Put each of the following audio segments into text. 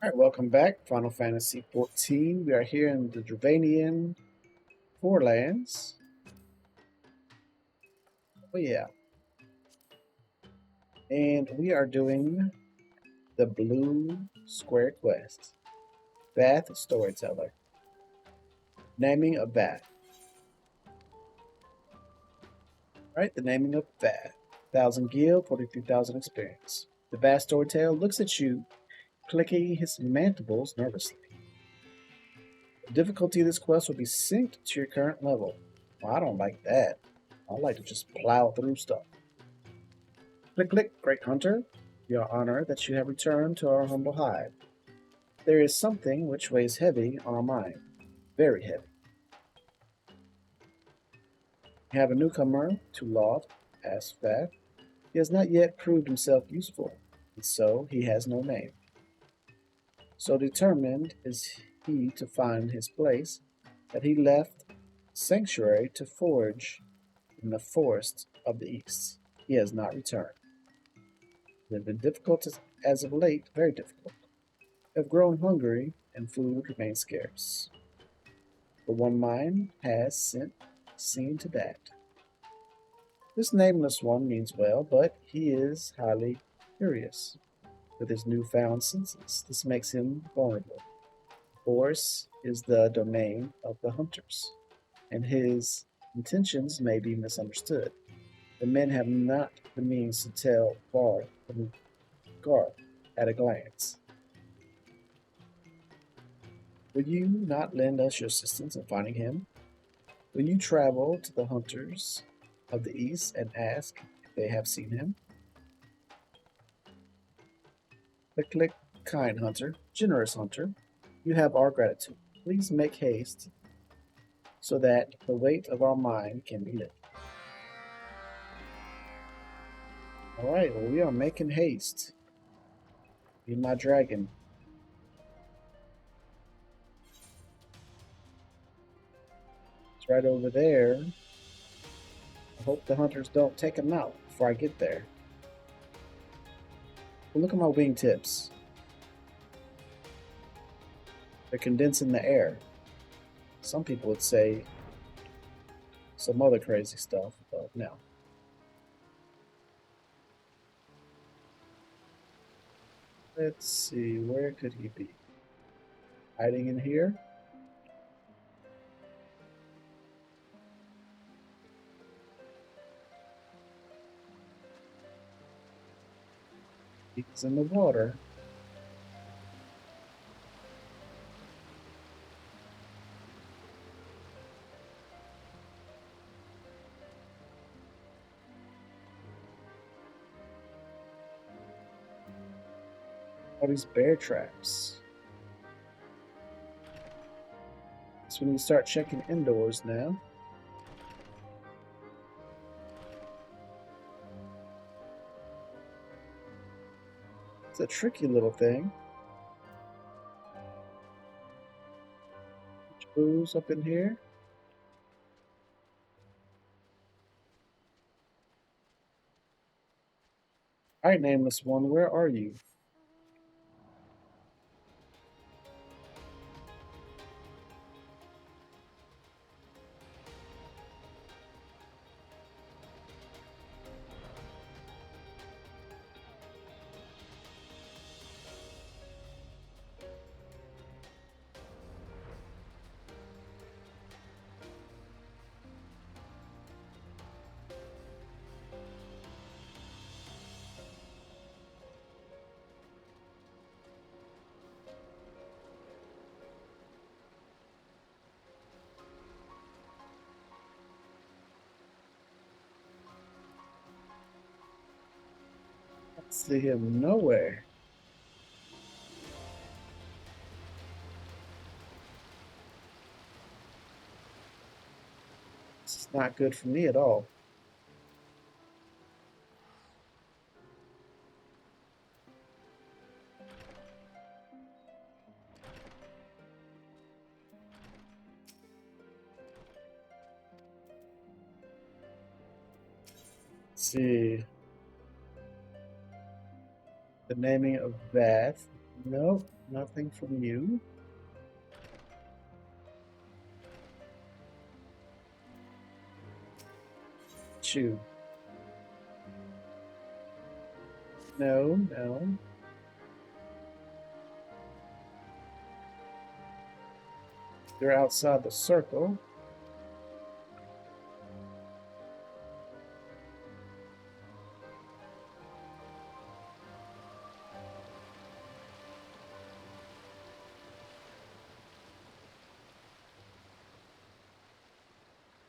Alright, welcome back. Final Fantasy XIV. We are here in the Dravanian Forelands. Oh yeah. And we are doing the Blue Square Quest. Vath Storyteller. Naming of Vath. Alright, the naming of Vath. 1,000 gil, 43,000 experience. The Vath Storyteller looks at you, clicking his mandibles nervously. The difficulty of this quest will be synced to your current level. Well, I don't like that. I like to just plow through stuff. Click, click, great hunter. We are honored that you have returned to our humble hive. There is something which weighs heavy on our mind, very heavy. We have a newcomer to Loth, asked Vath. He has not yet proved himself useful, and so he has no name. So determined is he to find his place that he left sanctuary to forage in the forests of the east. He has not returned. It has been difficult as of late, very difficult. Have grown hungry, and food remains scarce. But one mind has seen to that. This nameless one means well, but he is highly curious. With his newfound senses, this makes him vulnerable. Force is the domain of the hunters, and his intentions may be misunderstood. The men have not the means to tell far from Garth at a glance. Will you not lend us your assistance in finding him? Will you travel to the hunters of the east and ask if they have seen him? Click, click, kind hunter, generous hunter, you have our gratitude. Please make haste so that the weight of our mind can be lifted. All right, well, we are making haste. Be my dragon. It's right over there. I hope the hunters don't take him out before I get there. But look at my wingtips. They're condensing the air. Some people would say some other crazy stuff, but no. Let's see, where could he be? Hiding in here? He's in the water. All these bear traps. So we need to start checking indoors now. It's a tricky little thing. Booze up in here. All right, nameless one, where are you? I see him nowhere. This is not good for me at all. Let's see. The naming of Vath Nope, nothing from you. Chew. No, no. They're outside the circle.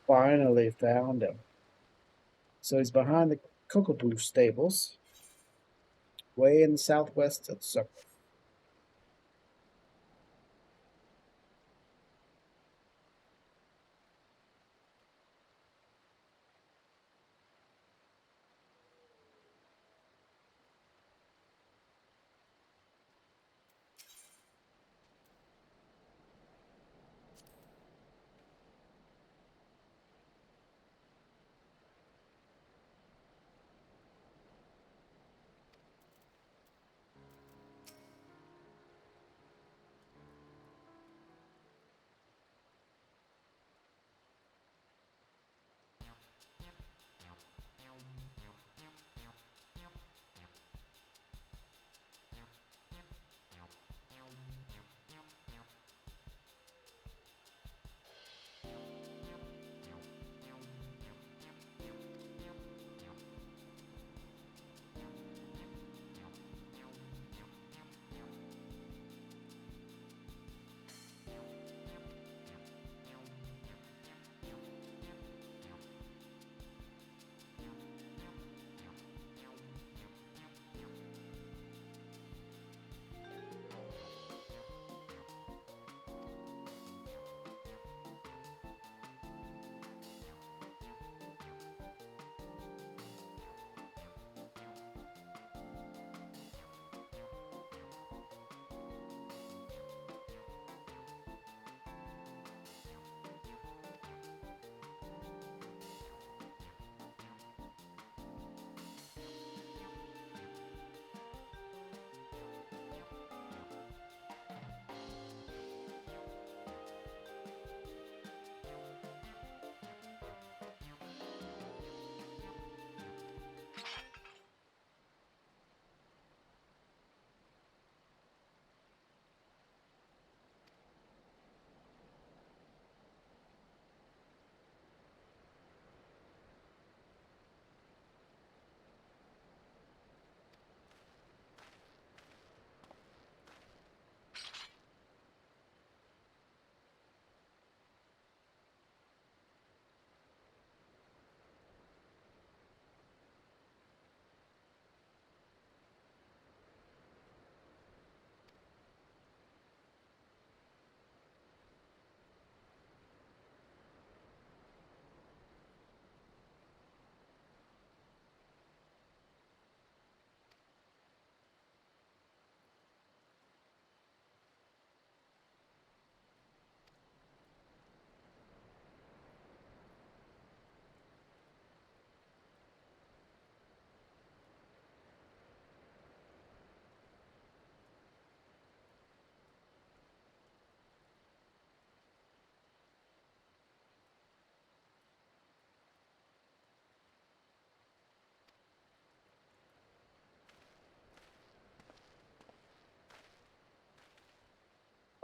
Finally found him. So he's behind the Kokobu stables, way in the southwest of the circle.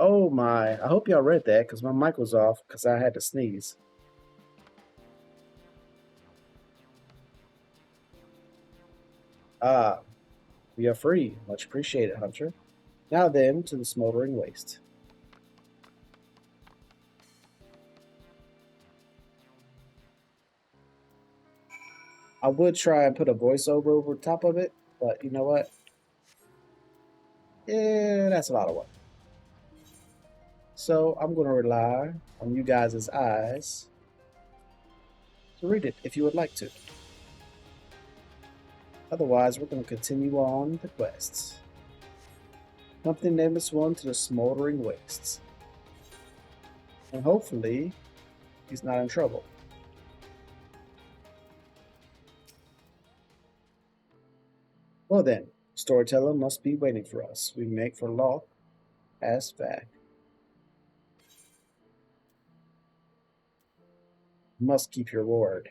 Oh my, I hope y'all read that because my mic was off because I had to sneeze. Ah, we are free. Much appreciated, Hunter. Now then, to the smoldering waste. I would try and put a voiceover over top of it, but you know what? Yeah, that's a lot of work. So I'm going to rely on you guys' eyes to read it if you would like to. Otherwise, we're going to continue on the quests. Something nameless one to the smoldering wastes. And hopefully, he's not in trouble. Well then, Storyteller must be waiting for us. We make for Loth as Vath. Must keep your word.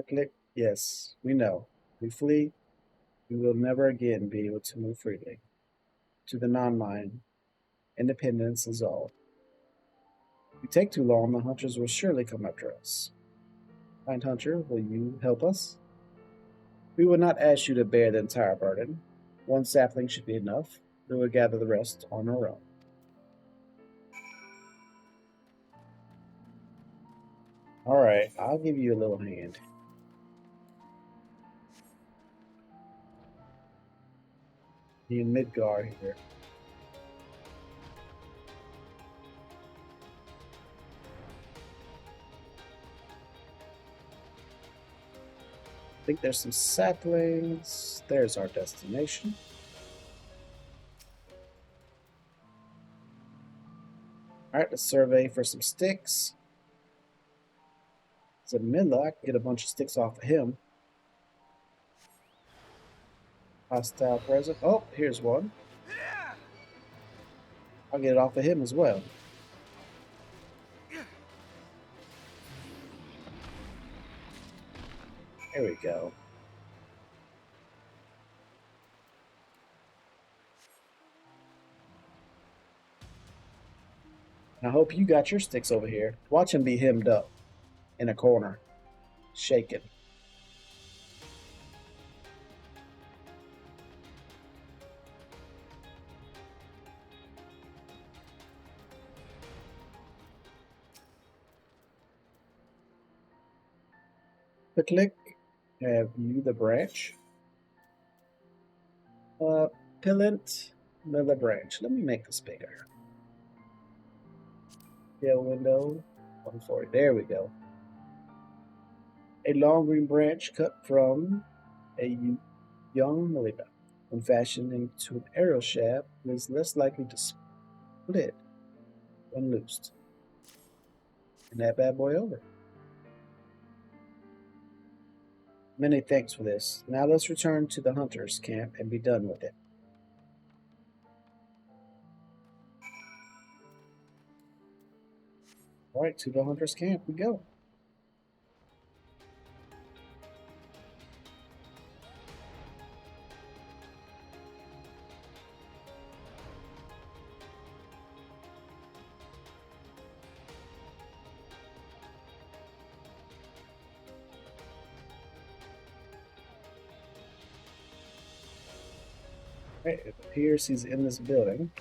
Click. Yes, we know. We flee. We will never again be able to move freely. To the non-mind, independence is all. If we take too long, the hunters will surely come after us. Kind hunter, will you help us? We will not ask you to bear the entire burden. One sapling should be enough. We will gather the rest on our own. Alright, I'll give you a little hand. You Midgard here. I think there's some saplings. There's our destination. Alright, let's survey for some sticks. It's a Milla. I can get a bunch of sticks off of him. Hostile present. Oh, here's one. I'll get it off of him as well. There we go. I hope you got your sticks over here. Watch him be hemmed up in a corner, shaking. Click. Have you the branch? Pillant, another branch. Let me make this bigger. Tail window, 140. There we go. A long green branch cut from a young Melita. When fashioned into an arrow shaft, it is less likely to split when loosed. And that bad boy over. Many thanks for this. Now let's return to the hunter's camp and be done with it. Alright, to the hunter's camp we go. Right, it appears he's in this building.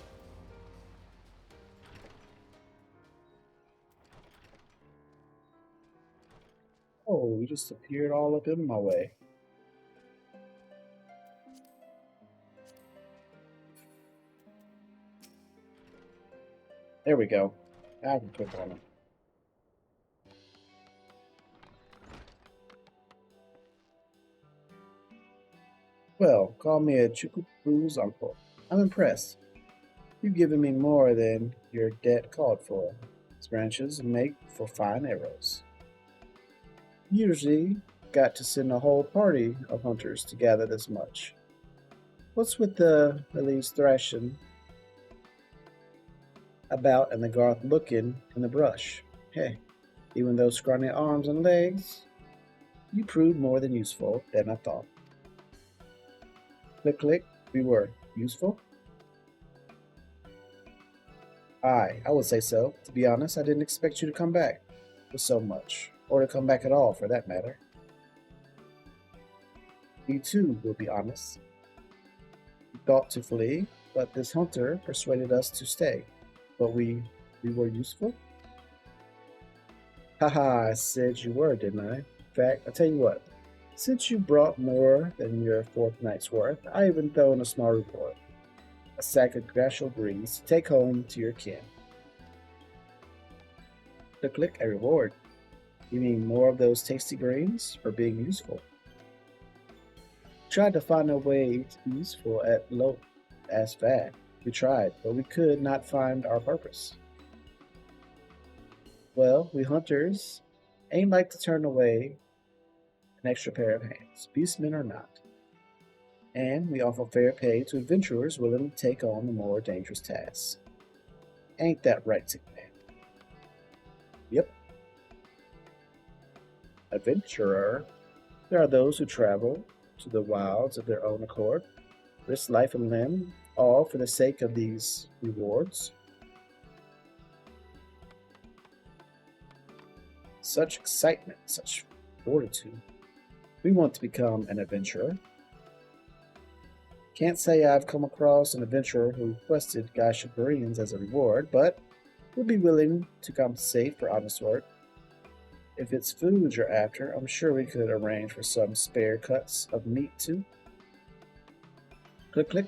Oh, he just appeared all up in my way. There we go. I can click on him. Well, call me a Chukupu's uncle. I'm impressed. You've given me more than your debt called for. These branches make for fine arrows. Usually got to send a whole party of hunters to gather this much. What's with the leaves thrashing about and the Garth looking in the brush? Hey, even those scrawny arms and legs, you proved more than useful than I thought. Click, click, we were useful? I would say so. To be honest, I didn't expect you to come back with so much, or to come back at all for that matter. We too will be honest. We thought to flee, but this hunter persuaded us to stay. But we were useful? Haha, I said you were, didn't I? In fact, I'll tell you what. Since you brought more than your fourth night's worth, I even throw in a small reward. A sack of glacial greens to take home to your kin. Click a reward. You mean more of those tasty greens for being useful? Tried to find a way to be useful at Loth as Vath. We tried, but we could not find our purpose. Well, we hunters ain't like to turn away an extra pair of hands, beastmen or not. And we offer fair pay to adventurers willing to take on the more dangerous tasks. Ain't that right, Sick Man? Yep. Adventurer. There are those who travel to the wilds of their own accord, risk life and limb, all for the sake of these rewards. Such excitement, such fortitude. We want to become an adventurer. Can't say I've come across an adventurer who requested Gaisha Koreans as a reward, but would be willing to compensate for honest work. If it's food you're after, I'm sure we could arrange for some spare cuts of meat too. Click, click.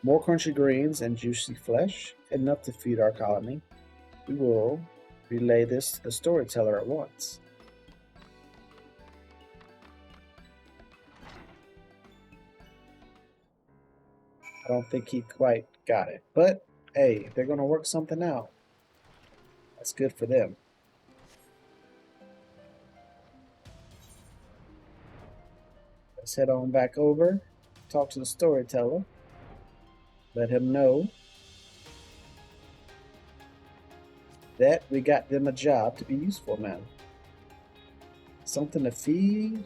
More crunchy greens and juicy flesh, enough to feed our colony. We will relay this to the storyteller at once. I don't think he quite got it, but hey, if they're going to work something out, that's good for them. Let's head on back over, talk to the storyteller, let him know that we got them a job to be useful now. Something to feed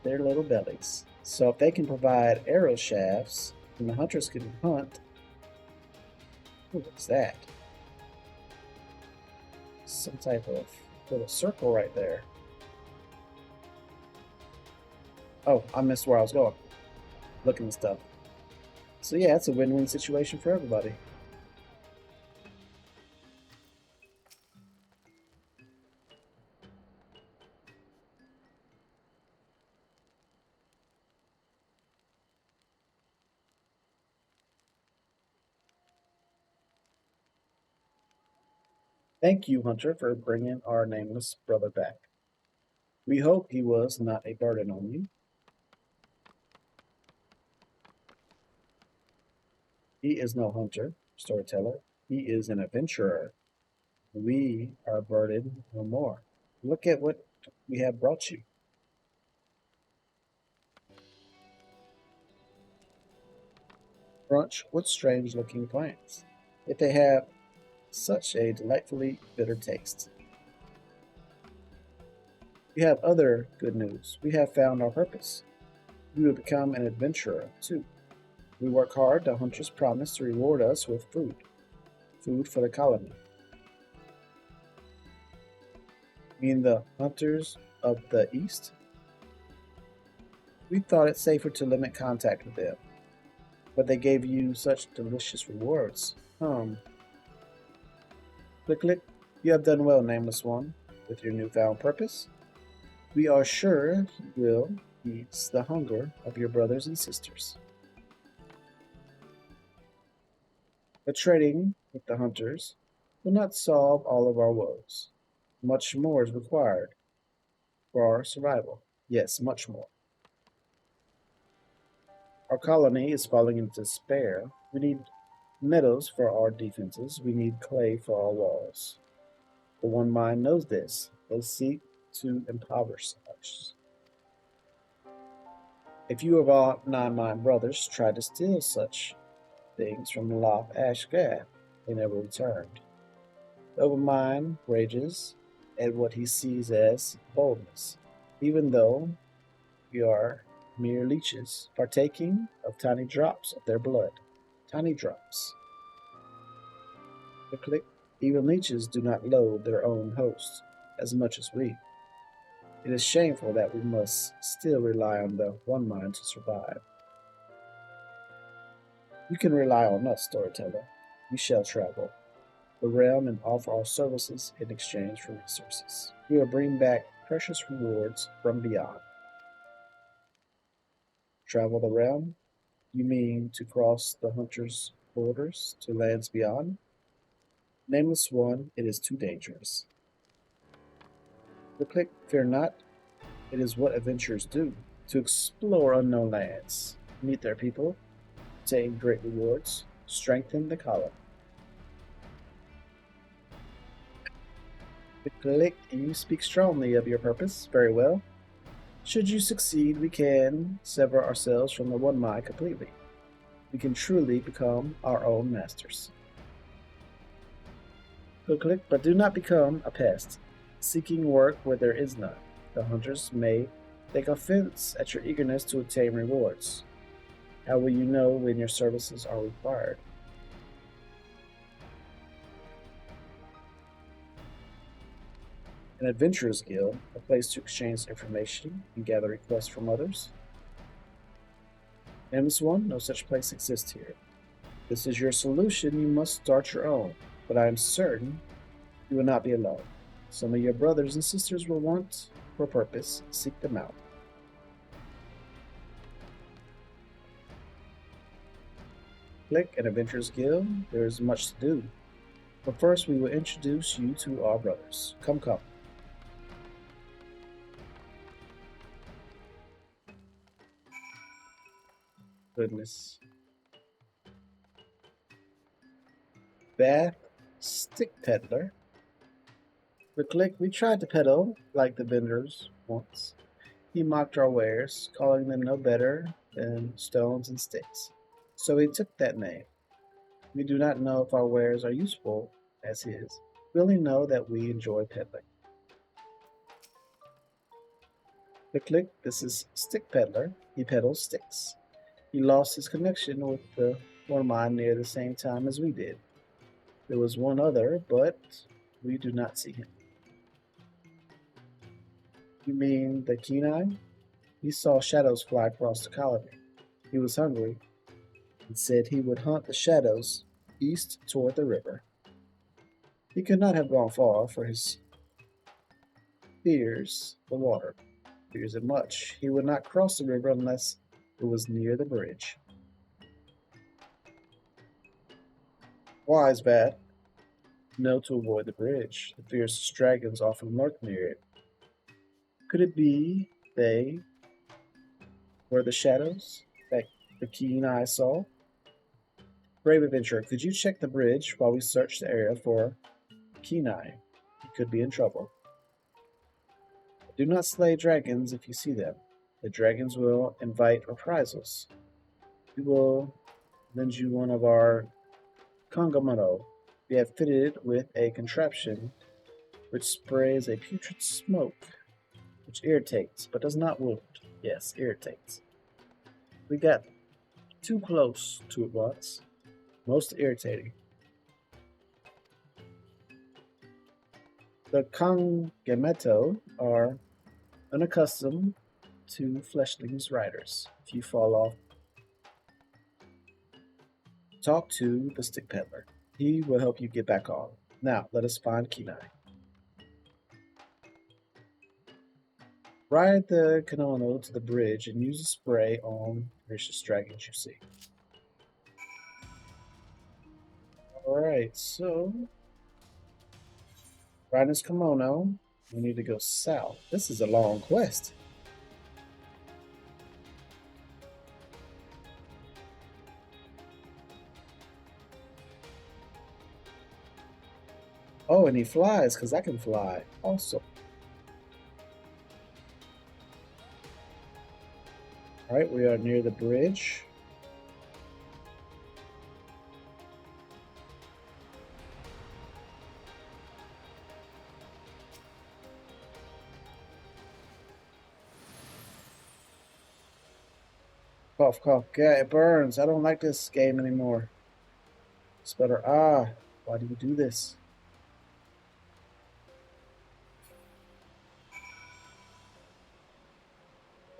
their little bellies. So if they can provide arrow shafts, and the hunters can hunt. What's that? Some type of little circle right there. Oh, I missed where I was going. Looking at stuff. So yeah, it's a win-win situation for everybody. Thank you, Hunter, for bringing our nameless brother back. We hope he was not a burden on you. He is no hunter, storyteller. He is an adventurer. We are a burden no more. Look at what we have brought you. Brunch with strange-looking plants. Yet they have such a delightfully bitter taste. We have other good news. We have found our purpose. We will become an adventurer, too. We work hard. The hunters promise to reward us with food. Food for the colony. You mean the hunters of the east? We thought it safer to limit contact with them. But they gave you such delicious rewards. Click, click. You have done well, Nameless One, with your newfound purpose. We are sure you will ease the hunger of your brothers and sisters. But trading with the hunters will not solve all of our woes. Much more is required for our survival. Yes, much more. Our colony is falling into despair. We need metals for our defenses. We need clay for our walls. The One Mind knows this. They seek to impoverish us. If you of our nine-mind brothers tried to steal such things from Loth Ashgath, they never returned. The Overmind rages at what he sees as boldness, even though we are mere leeches, partaking of tiny drops of their blood. Tiny drops. Click. Even leeches do not loathe their own host as much as we. It is shameful that we must still rely on the One Mind to survive. You can rely on us, storyteller. We shall travel the realm and offer our services in exchange for resources. We will bring back precious rewards from beyond. Travel the realm? You mean to cross the hunter's borders to lands beyond? Nameless One, it is too dangerous. Click, fear not. It is what adventurers do, to explore unknown lands, meet their people, obtain great rewards, strengthen the colony. Click, you speak strongly of your purpose. Very well. Should you succeed, we can sever ourselves from the one mind completely. We can truly become our own masters. Click, but do not become a pest, seeking work where there is none. The hunters may take offense at your eagerness to obtain rewards. How will you know when your services are required? An adventurer's guild, a place to exchange information and gather requests from others. Nameless one, no such place exists here. If this is your solution, you must start your own, but I am certain you will not be alone. Some of your brothers and sisters will want for a purpose. Seek them out. Click an adventurer's guild. There is much to do. But first, we will introduce you to our brothers. Come, come. Goodness. Vath, stick peddler. Click, we tried to peddle like the vendors once. He mocked our wares, calling them no better than stones and sticks. So he took that name. We do not know if our wares are useful as his. We only know that we enjoy peddling. Click, this is Stick Peddler. He peddles sticks. He lost his connection with the one mine near the same time as we did. There was one other, but we do not see him. You mean the Kenai? He saw shadows fly across the colony. He was hungry and said he would hunt the shadows east toward the river. He could not have gone far, for his fears the water. Fears it much. He would not cross the river unless it was near the bridge. Why is bad? No, to avoid the bridge. The fierce dragons often lurk near it. Could it be they were the shadows that the keen eye saw? Brave adventurer, could you check the bridge while we search the area for keen eye? He could be in trouble. Do not slay dragons if you see them. The dragons will invite reprisals. We will lend you one of our Kongamano. We have fitted it with a contraption which sprays a putrid smoke, which irritates but does not wound. Yes, irritates. We got too close to it once. Most irritating. The Kongameto are unaccustomed to fleshlings' riders. If you fall off, talk to the stick peddler. He will help you get back on. Now, let us find Kenai. Ride the kimono to the bridge and use a spray on vicious dragons you see. Alright, so ride this kimono. We need to go south. This is a long quest. Oh, and he flies because I can fly also. Alright, we are near the bridge. Cough, cough. Yeah, it burns. I don't like this game anymore. It's better. Ah, why do you do this?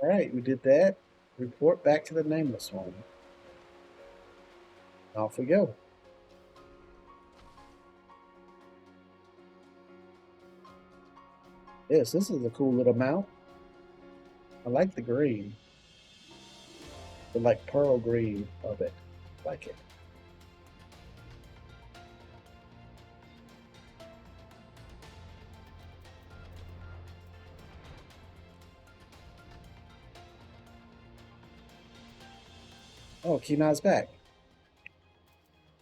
Alright, we did that. Report back to the nameless one. Off we go. Yes, this is a cool little mount. I like the green. The like pearl green of it. I like it. Oh, Kenai's back.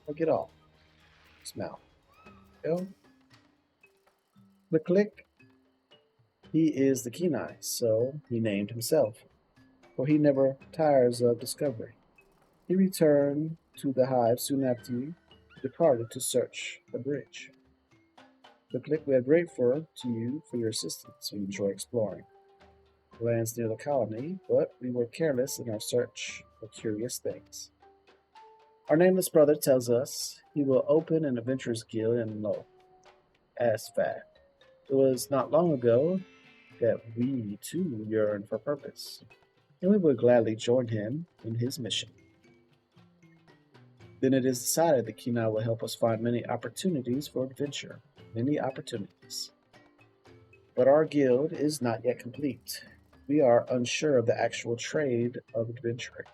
Oh, get off. Smell. Go. Click, click. He is the Kenai, so he named himself, for he never tires of discovery. He returned to the hive soon after you departed to search the bridge. We are grateful to you for your assistance. We enjoy exploring the lands near the colony, but we were careless in our search for curious things. Our nameless brother tells us he will open an adventurers guild in Lo, as fact. It was not long ago that we too yearned for purpose, and we would gladly join him in his mission. Then it is decided that Kenai will help us find many opportunities for adventure. Many opportunities. But our guild is not yet complete. We are unsure of the actual trade of adventuring.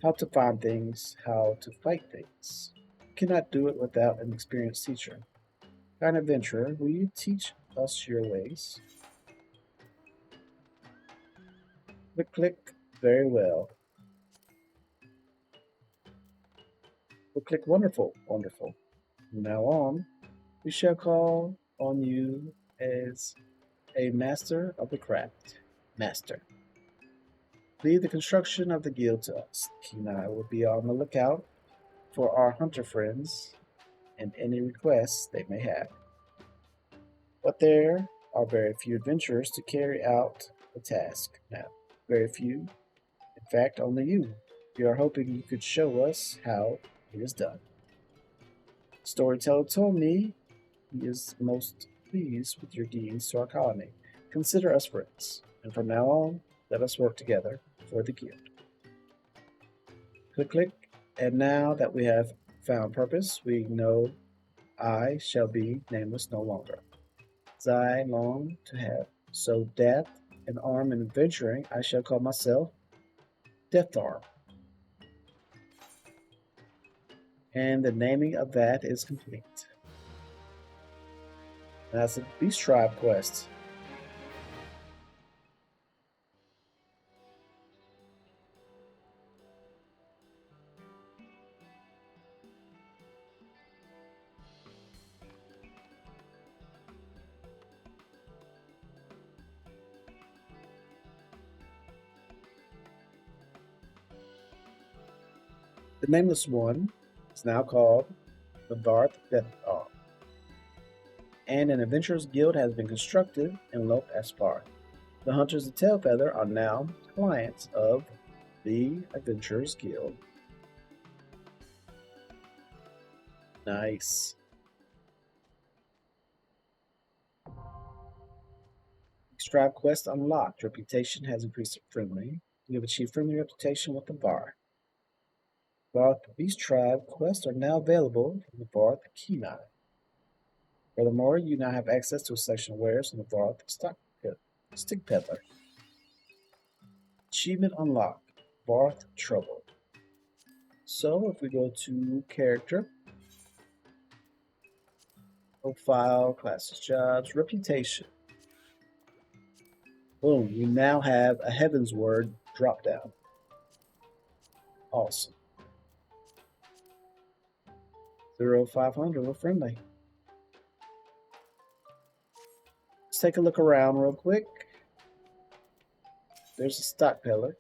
How to find things, how to fight things. We cannot do it without an experienced teacher. Kind adventurer, will you teach us your ways? Click, click. Very well. Click, click. Wonderful, wonderful. From now on, we shall call on you as a master of the craft. Master. Leave the construction of the guild to us. Kenai will be on the lookout for our hunter friends and any requests they may have. But there are very few adventurers to carry out the task now. Very few. In fact, only you. We are hoping you could show us how it is done. Storyteller told me he is most pleased with your deeds to our colony. Consider us friends, and from now on, let us work together for the guild. Click, click. And now that we have found purpose, we know I shall be nameless no longer. As I long to have. So death and arm and adventuring, I shall call myself Death Arm. And the naming of that is complete. That's a Beast Tribe quest. The nameless one is now called the Vath Death Arm, and an adventurers guild has been constructed in Lop Aspar. The Hunters of Tailfeather are now clients of the Adventurers Guild. Nice. Strive quest unlocked. Reputation has increased to friendly. You have achieved friendly reputation with the bar. Vath Beast Tribe quests are now available from the Vath Kenai. Furthermore, you now have access to a selection of wares from the Vath Stick Peddler. Achievement unlocked. Vath Troubled. So if we go to character, profile, classes, jobs, reputation. Boom, you now have a Heaven's Word drop down. Awesome. 0500, we're friendly. Let's take a look around real quick. There's a stock pillar.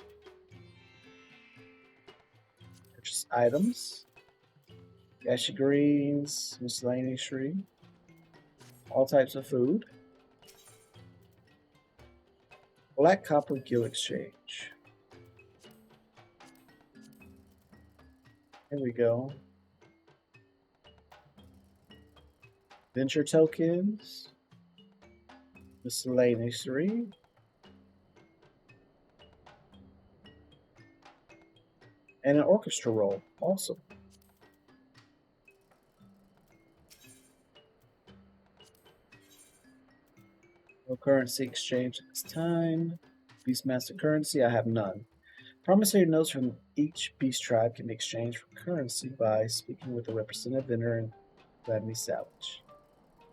Purchase items. Gashi greens, miscellaneous tree. All types of food. Black Copper Guild Exchange. Here we go. Venture tokens. Miscellaneous tree. And an orchestra roll. Awesome. No currency exchange at this time. Beastmaster currency, I have none. Promissory notes from each beast tribe can be exchanged for currency by speaking with a representative vendor and gladly salvage.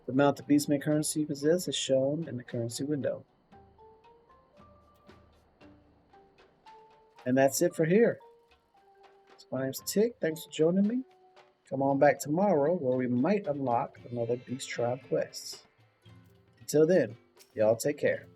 The amount of Beastman currency you possess is shown in the currency window. And that's it for here. So my name's Tick. Thanks for joining me. Come on back tomorrow where we might unlock another Beast Tribe quest. Until then, Y'all take care.